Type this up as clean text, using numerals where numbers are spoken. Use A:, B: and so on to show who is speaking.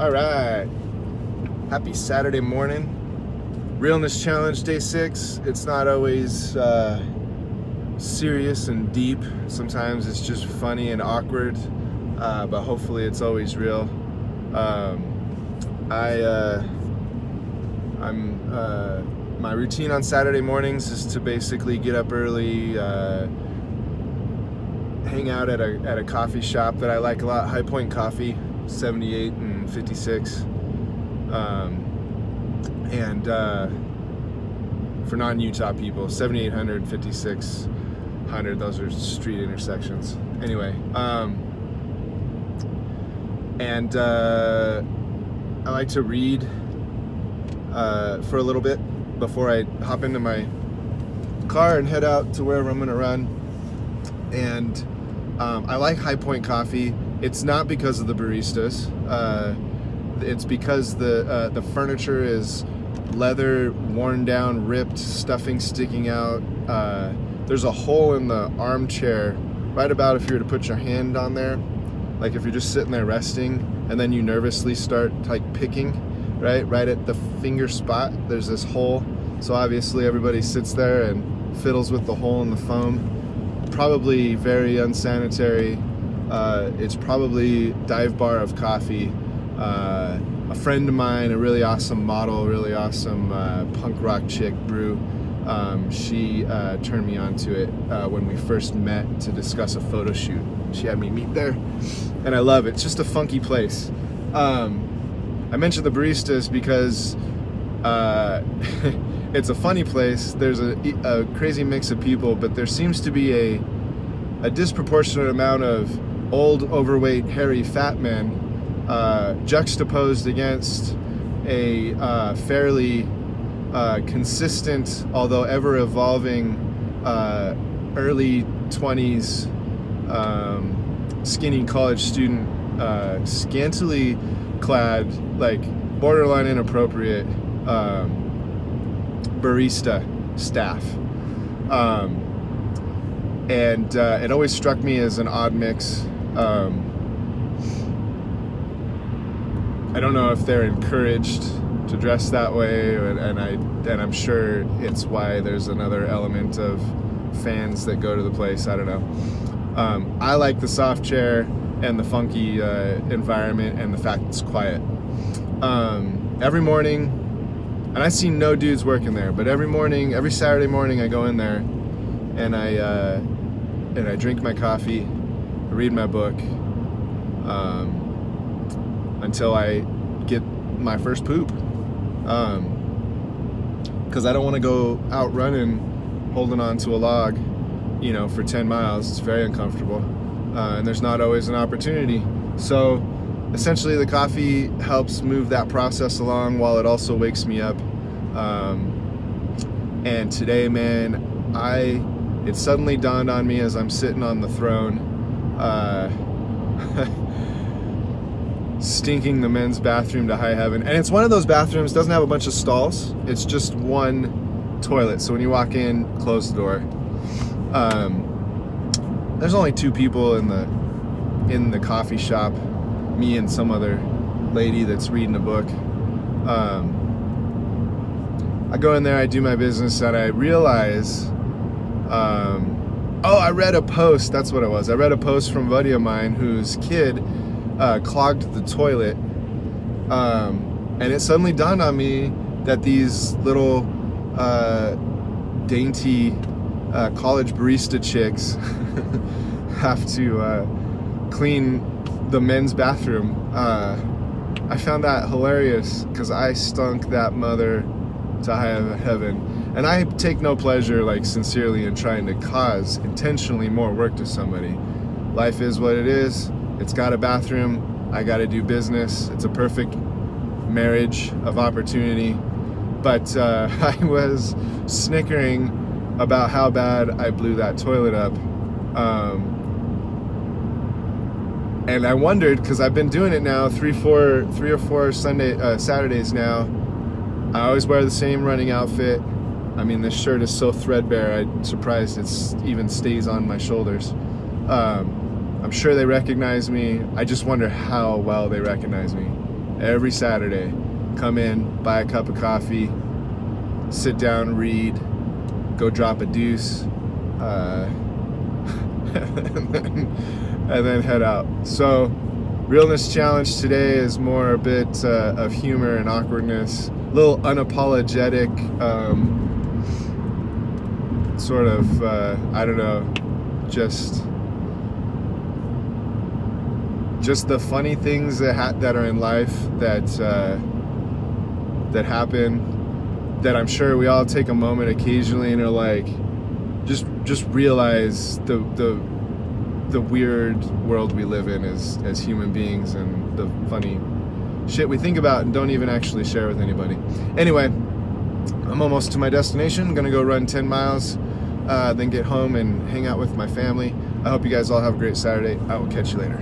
A: All right. Happy Saturday morning. Realness Challenge Day 6. It's not always serious and deep. Sometimes it's just funny and awkward, but hopefully it's always real. My routine on Saturday mornings is to basically get up early, hang out at a coffee shop that I like a lot, High Point Coffee, 78 and 56. And for non-Utah people, 7800, 5600, those are street intersections. Anyway, and I like to read for a little bit before I hop into my car and head out to wherever I'm gonna run. And I like High Point Coffee. It's not because of the baristas. It's because the furniture is leather, worn down, ripped, stuffing sticking out. There's a hole in the armchair right about if you were to put your hand on there, like if you're just sitting there resting and then you nervously start like picking, right at the finger spot, there's this hole. So obviously everybody sits there and fiddles with the hole in the foam. Probably very unsanitary. It's probably dive bar of coffee. A friend of mine, a really awesome model, really awesome punk rock chick, Brew, she turned me on to it when we first met to discuss a photo shoot. She had me meet there, and I love it. It's just a funky place. I mentioned the baristas because it's a funny place. There's a crazy mix of people, but there seems to be a disproportionate amount of old, overweight, hairy, fat men juxtaposed against a fairly consistent, although ever-evolving, early 20s skinny college student, scantily clad, like borderline inappropriate barista staff. And it always struck me as an odd mix. I don't know if they're encouraged to dress that way, and I'm sure it's why there's another element of fans that go to the place. I don't know. I like the soft chair and the funky environment and the fact it's quiet. Every morning, and I see no dudes working there, but every Saturday morning I go in there and I drink my coffee, read my book, until I get my first poop, because I don't want to go out running holding on to a log, for 10 miles. It's very uncomfortable, and there's not always an opportunity. So essentially the coffee helps move that process along while it also wakes me up. And today, man, it suddenly dawned on me as I'm sitting on the throne, stinking the men's bathroom to high heaven. And it's one of those bathrooms, doesn't have a bunch of stalls. It's just one toilet. So when you walk in, close the door. There's only two people in the coffee shop, me and some other lady that's reading a book. I go in there, I do my business, and I realize, I read a post. That's what it was. I read a post from a buddy of mine whose kid clogged the toilet, and it suddenly dawned on me that these little dainty college barista chicks have to clean the men's bathroom. I found that hilarious because I stunk that mother to high heaven. And I take no pleasure, sincerely, in trying to cause intentionally more work to somebody. Life is what it is. It's got a bathroom. I got to do business. It's a perfect marriage of opportunity. But I was snickering about how bad I blew that toilet up. And I wondered, because I've been doing it now three or four Saturdays now. I always wear the same running outfit. I mean, this shirt is so threadbare, I'm surprised it even stays on my shoulders. I'm sure they recognize me. I just wonder how well they recognize me. every Saturday. Come in, buy a cup of coffee, sit down, read, go drop a deuce, and then head out. So, Realness Challenge today is more a bit of humor and awkwardness, a little unapologetic, sort of, I don't know, just the funny things that are in life that happen, that I'm sure we all take a moment occasionally and are like, just realize the weird world we live in as human beings, and the funny shit we think about and don't even actually share with anybody. Anyway, I'm almost to my destination. I'm gonna go run 10 miles, then get home and hang out with my family. I hope you guys all have a great Saturday. I will catch you later.